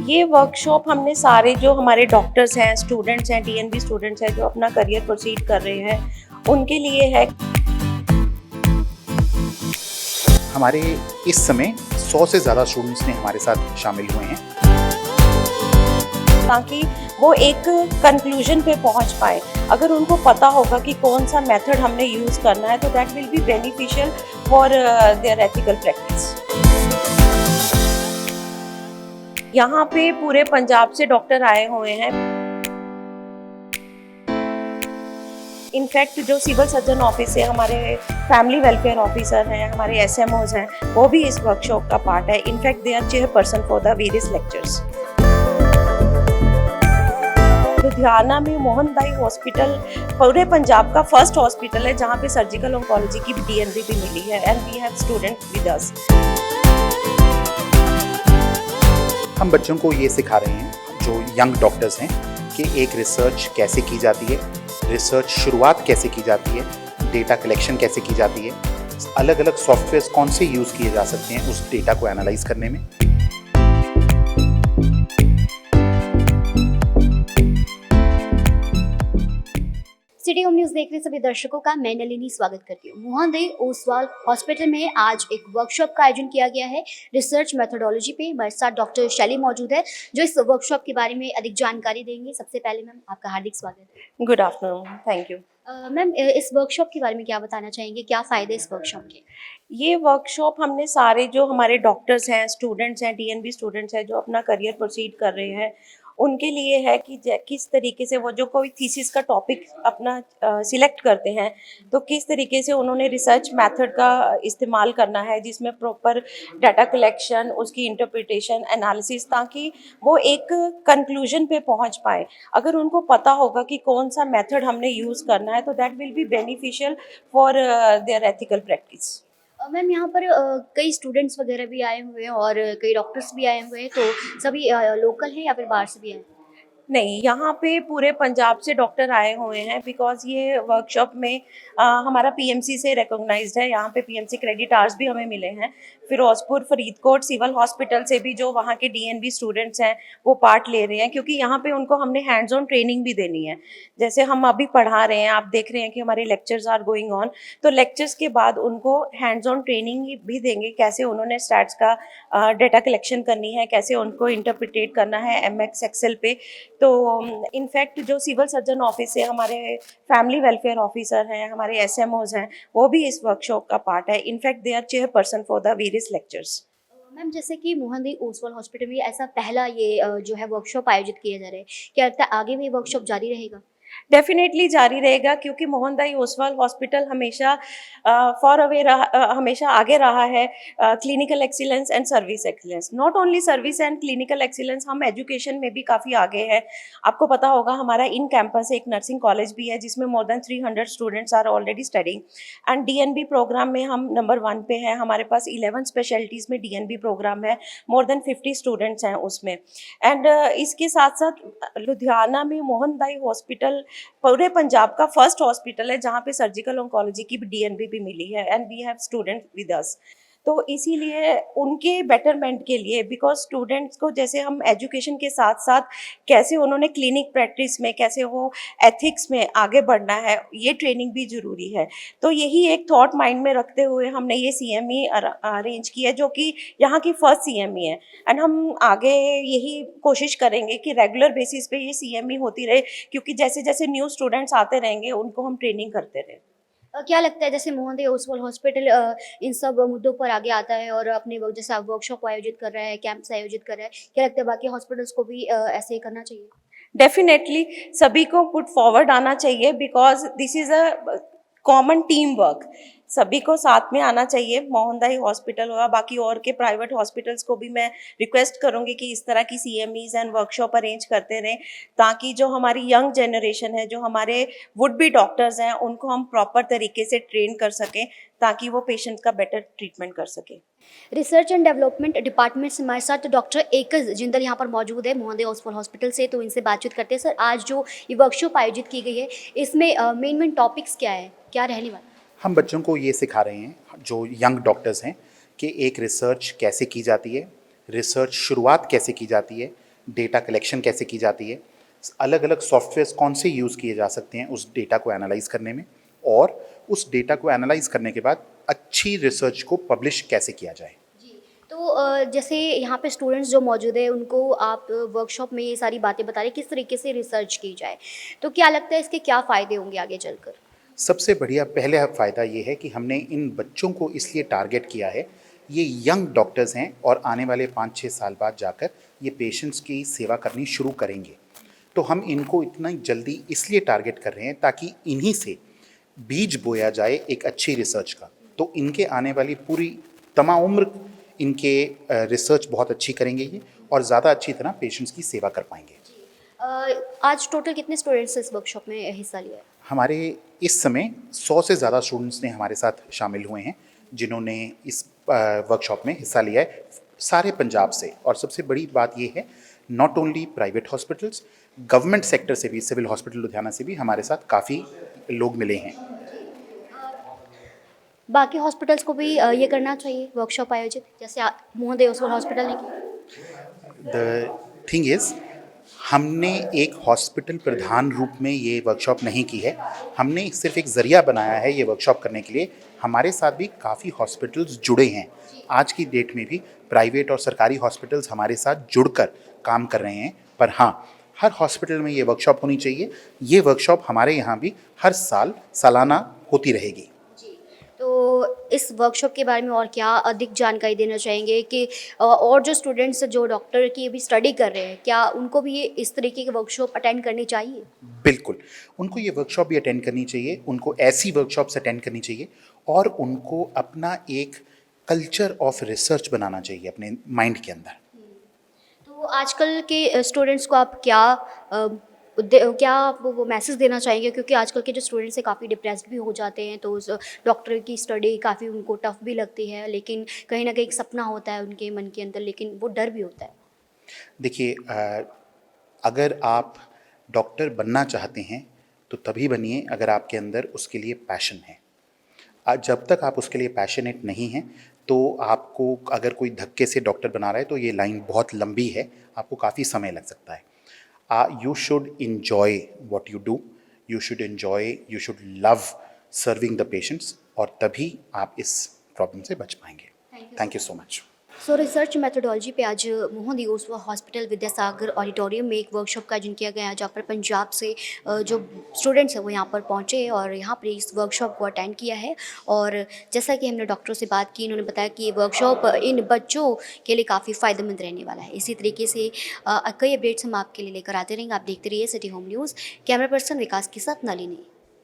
ये वर्कशॉप हमने सारे जो हमारे डॉक्टर्स हैं, स्टूडेंट्स हैं, डीएनबी स्टूडेंट्स हैं जो अपना करियर प्रोसीड कर रहे हैं, उनके लिए है। हमारे इस समय 100 से ज़्यादा स्टूडेंट्स ने हमारे साथ शामिल हुए हैं ताकि वो एक कंक्लूजन पे पहुंच पाए। अगर उनको पता होगा कि कौन सा मेथड हमने यूज़ करना है तो that will be beneficial for their ethical practice. यहाँ पे पूरे पंजाब से डॉक्टर आए हुए हैं। इनफैक्ट जो सिविल सर्जन ऑफिस है, हमारे फैमिली वेलफेयर ऑफिसर हैं, हमारे एसएमओज हैं, वो भी इस वर्कशॉप का पार्ट है। In fact they are chairperson for the various lectures. Ludhiana में मोहन दाई हॉस्पिटल पूरे पंजाब का फर्स्ट हॉस्पिटल है जहाँ पे सर्जिकल ऑन्कोलॉजी की डीएनबी भी मिली है and we have student with us. हम बच्चों को ये सिखा रहे हैं, जो यंग डॉक्टर्स हैं, कि एक रिसर्च कैसे की जाती है, रिसर्च शुरुआत कैसे की जाती है, डेटा कलेक्शन कैसे की जाती है, अलग अलग सॉफ्टवेयर्स कौन से यूज़ किए जा सकते हैं उस डेटा को एनालाइज करने में। सिटी होम न्यूज़ देख रहे सभी दर्शकों का मैं नलिनी स्वागत करती हूँ। मोहन दाई ओसवाल हॉस्पिटल में आज एक वर्कशॉप का आयोजन किया गया है रिसर्च मेथोडोलॉजी पे। हमारे साथ डॉक्टर शैली मौजूद है जो इस वर्कशॉप के बारे में अधिक जानकारी देंगे। सबसे पहले मैम आपका हार्दिक स्वागत है। Good afternoon, thank you. Ma'am इस वर्कशॉप के बारे में क्या बताना चाहेंगे, क्या फ़ायदे इस वर्कशॉप के? ये वर्कशॉप हमने सारे जो हमारे डॉक्टर्स हैं, स्टूडेंट्स हैं, डीएनबी स्टूडेंट्स हैं जो अपना करियर प्रोसीड कर रहे हैं, उनके लिए है कि किस तरीके से वो जो कोई थीसिस का टॉपिक अपना सिलेक्ट करते हैं तो किस तरीके से उन्होंने रिसर्च मेथड का इस्तेमाल करना है जिसमें प्रॉपर डाटा कलेक्शन, उसकी इंटरप्रिटेशन, एनालिसिस, ताकि वो एक कंक्लूजन पे पहुंच पाए। अगर उनको पता होगा कि कौन सा मेथड हमने यूज़ करना है तो that will be beneficial for their ethical practice. Ma'am यहाँ पर कई स्टूडेंट्स वगैरह भी आए हुए हैं और कई डॉक्टर्स भी आए हुए हैं, तो सभी लोकल हैं या फिर बाहर से भी आए हैं? नहीं, यहाँ पे पूरे पंजाब से डॉक्टर आए हुए हैं बिकॉज ये वर्कशॉप में हमारा पीएमसी से रिकॉग्नाइज्ड है। यहाँ पे पीएमसी क्रेडिट आवर्स भी हमें मिले हैं। फिरोजपुर, फरीदकोट सिविल हॉस्पिटल से भी जो वहाँ के डीएनबी स्टूडेंट्स हैं वो पार्ट ले रहे हैं क्योंकि यहाँ पे उनको हमने हैंड्स ऑन ट्रेनिंग भी देनी है। जैसे हम अभी पढ़ा रहे हैं, आप देख रहे हैं कि हमारे लेक्चर्स आर गोइंग ऑन, तो लेक्चर्स के बाद उनको हैंड्स ऑन ट्रेनिंग भी देंगे, कैसे उन्होंने स्टैट्स का डेटा कलेक्शन करनी है, कैसे उनको इंटरप्रिटेट करना है एमएक्स एक्सेल पे। तो इनफैक्ट जो सिविल सर्जन ऑफिस से हमारे फैमिली वेलफेयर ऑफिसर हैं, हमारे एसएमओज हैं, वो भी इस वर्कशॉप का पार्ट है। In fact they are chairperson for the various lectures. Ma'am जैसे कि मोहन दाई ओसवाल हॉस्पिटल में ऐसा पहला ये जो है वर्कशॉप आयोजित किया जा रहा है, क्या लगता है आगे भी ये वर्कशॉप जारी रहेगा? डेफिनेटली जारी रहेगा क्योंकि मोहन दाई ओसवाल हॉस्पिटल हमेशा फॉर अवे हमेशा आगे रहा है clinical excellence and service excellence. Not only service and clinical excellence, हम एजुकेशन में भी काफ़ी आगे हैं। आपको पता होगा हमारा इन कैंपस एक नर्सिंग कॉलेज भी है जिसमें more than 300 students are already studying and DNB program में हम नंबर 1 पे हैं। हमारे पास 11 स्पेशलिटीज़ में डीएनबी प्रोग्राम है, मोर देन 50 स्टूडेंट्स हैं उसमें। एंड इसके साथ साथ लुधियाना में मोहन दाई हॉस्पिटल पूरे पंजाब का फर्स्ट हॉस्पिटल है जहाँ पे सर्जिकल ऑन्कोलॉजी की डीएनबी भी मिली है and we have student with us. तो इसीलिए उनके बेटरमेंट के लिए, बिकॉज स्टूडेंट्स को जैसे हम एजुकेशन के साथ साथ कैसे उन्होंने क्लिनिक प्रैक्टिस में, कैसे वो एथिक्स में आगे बढ़ना है, ये ट्रेनिंग भी ज़रूरी है। तो यही एक थॉट माइंड में रखते हुए हमने ये सीएमई अरेंज की है जो कि यहाँ की फर्स्ट सीएमई है एंड हम आगे यही कोशिश करेंगे कि रेगुलर बेसिस पे ये सीएमई होती रहे क्योंकि जैसे जैसे न्यू स्टूडेंट्स आते रहेंगे उनको हम ट्रेनिंग करते रहे। क्या लगता है जैसे मोहन दाई ओसवाल हॉस्पिटल इन सब मुद्दों पर आगे आता है और अपने जैसे वर्कशॉप आयोजित कर रहा है, कैंप्स आयोजित कर रहा है, क्या लगता है बाकी हॉस्पिटल्स को भी ऐसे ही करना चाहिए? डेफिनेटली सभी को पुट फॉरवर्ड आना चाहिए because this is a common team work. सभी को साथ में आना चाहिए। मोहन दाई हॉस्पिटल हुआ, बाकी और के प्राइवेट हॉस्पिटल्स को भी मैं रिक्वेस्ट करूंगी कि इस तरह की सीएमईज एंड वर्कशॉप अरेंज करते रहें ताकि जो हमारी यंग जनरेशन है, जो हमारे वुड बी डॉक्टर्स हैं, उनको हम प्रॉपर तरीके से ट्रेन कर सकें ताकि वो पेशेंट का बेटर ट्रीटमेंट कर सके। रिसर्च एंड डेवलपमेंट डिपार्टमेंट से हमारे साथ डॉक्टर एकज जिंदल यहाँ पर मौजूद है मोहन दाई ओसवाल हॉस्पिटल से, तो इनसे बातचीत करते हैं। सर, आज जो ये वर्कशॉप आयोजित की गई है इसमें मेन टॉपिक्स क्या है, क्या रहने वाला? हम बच्चों को ये सिखा रहे हैं, जो यंग डॉक्टर्स हैं, कि एक रिसर्च कैसे की जाती है, रिसर्च शुरुआत कैसे की जाती है, डेटा कलेक्शन कैसे की जाती है, अलग अलग सॉफ्टवेयर्स कौन से यूज़ किए जा सकते हैं उस डेटा को एनालाइज करने में, और उस डेटा को एनालाइज करने के बाद अच्छी रिसर्च को पब्लिश कैसे किया जाए। तो जैसे यहाँ पे स्टूडेंट्स जो मौजूद है उनको आप वर्कशॉप में ये सारी बातें बता रहे हैं किस तरीके से रिसर्च की जाए, तो क्या लगता है इसके क्या फ़ायदे होंगे आगे चलकर? सबसे बढ़िया पहले फ़ायदा ये है कि हमने इन बच्चों को इसलिए टारगेट किया है, ये यंग डॉक्टर्स हैं और आने वाले 5-6 साल बाद जाकर ये पेशेंट्स की सेवा करनी शुरू करेंगे। तो हम इनको इतना जल्दी इसलिए टारगेट कर रहे हैं ताकि इन्हीं से बीज बोया जाए एक अच्छी रिसर्च का। तो इनके आने वाली पूरी तमाउम्र इनके रिसर्च बहुत अच्छी करेंगे ये, और ज़्यादा अच्छी तरह पेशेंट्स की सेवा कर पाएंगे। आज टोटल कितने स्टूडेंट्स इस वर्कशॉप में हिस्सा लिया है? हमारे इस समय 100 से ज़्यादा स्टूडेंट्स ने हमारे साथ शामिल हुए हैं जिन्होंने इस वर्कशॉप में हिस्सा लिया है, सारे पंजाब से। और सबसे बड़ी बात ये है, not only private hospitals, government sector से भी, सिविल हॉस्पिटल लुधियाना से भी हमारे साथ काफ़ी लोग मिले हैं। बाकी हॉस्पिटल्स को भी ये करना चाहिए वर्कशॉप आयोजित, जैसे मोहन देव ओसवाल हॉस्पिटल ने की? द थिंग इज़, हमने एक हॉस्पिटल प्रधान रूप में ये वर्कशॉप नहीं की है, हमने सिर्फ एक ज़रिया बनाया है ये वर्कशॉप करने के लिए। हमारे साथ भी काफ़ी हॉस्पिटल्स जुड़े हैं, आज की डेट में भी प्राइवेट और सरकारी हॉस्पिटल्स हमारे साथ जुड़कर काम कर रहे हैं। पर हाँ, हर हॉस्पिटल में ये वर्कशॉप होनी चाहिए। ये वर्कशॉप हमारे यहाँ भी हर साल सालाना होती रहेगी। तो इस वर्कशॉप के बारे में और क्या अधिक जानकारी देना चाहेंगे कि और जो स्टूडेंट्स जो डॉक्टर की अभी स्टडी कर रहे हैं, क्या उनको भी ये इस तरीके की वर्कशॉप अटेंड करनी चाहिए? बिल्कुल, उनको ये वर्कशॉप भी अटेंड करनी चाहिए, उनको ऐसी वर्कशॉप्स अटेंड करनी चाहिए, और उनको अपना एक कल्चर ऑफ रिसर्च बनाना चाहिए अपने माइंड के अंदर। तो आजकल के स्टूडेंट्स को आप क्या आप वो मैसेज देना चाहेंगे, क्योंकि आजकल के जो स्टूडेंट्स हैं काफ़ी डिप्रेस्ड भी हो जाते हैं, तो उस डॉक्टर की स्टडी काफ़ी उनको टफ भी लगती है, लेकिन कहीं ना कहीं एक सपना होता है उनके मन के अंदर, लेकिन वो डर भी होता है। देखिए, अगर आप डॉक्टर बनना चाहते हैं तो तभी बनिए अगर आपके अंदर उसके लिए पैशन है। जब तक आप उसके लिए पैशनेट नहीं हैं तो आपको, अगर कोई धक्के से डॉक्टर बना रहा है तो ये लाइन बहुत लंबी है, आपको काफ़ी समय लग सकता है। You should enjoy what you do, you should love serving the patients, और तभी आप इस प्रॉब्लम से बच पाएंगे। Thank you so much. So research methodology पे आज मोहन देव ओसवाल हॉस्पिटल विद्यासागर ऑडिटोरियम में एक वर्कशॉप का आयोजन किया गया, जहाँ पर पंजाब से जो स्टूडेंट्स हैं वो यहाँ पर पहुँचे और यहाँ पर इस वर्कशॉप को अटेंड किया है। और जैसा कि हमने डॉक्टरों से बात की, इन्होंने बताया कि ये वर्कशॉप इन बच्चों के लिए काफ़ी फ़ायदेमंद रहने वाला है। इसी तरीके से कई अपडेट्स हम आपके लिए लेकर आते रहेंगे। आप देखते रहिए city home news. Camera person Vikas के साथ नलिनी।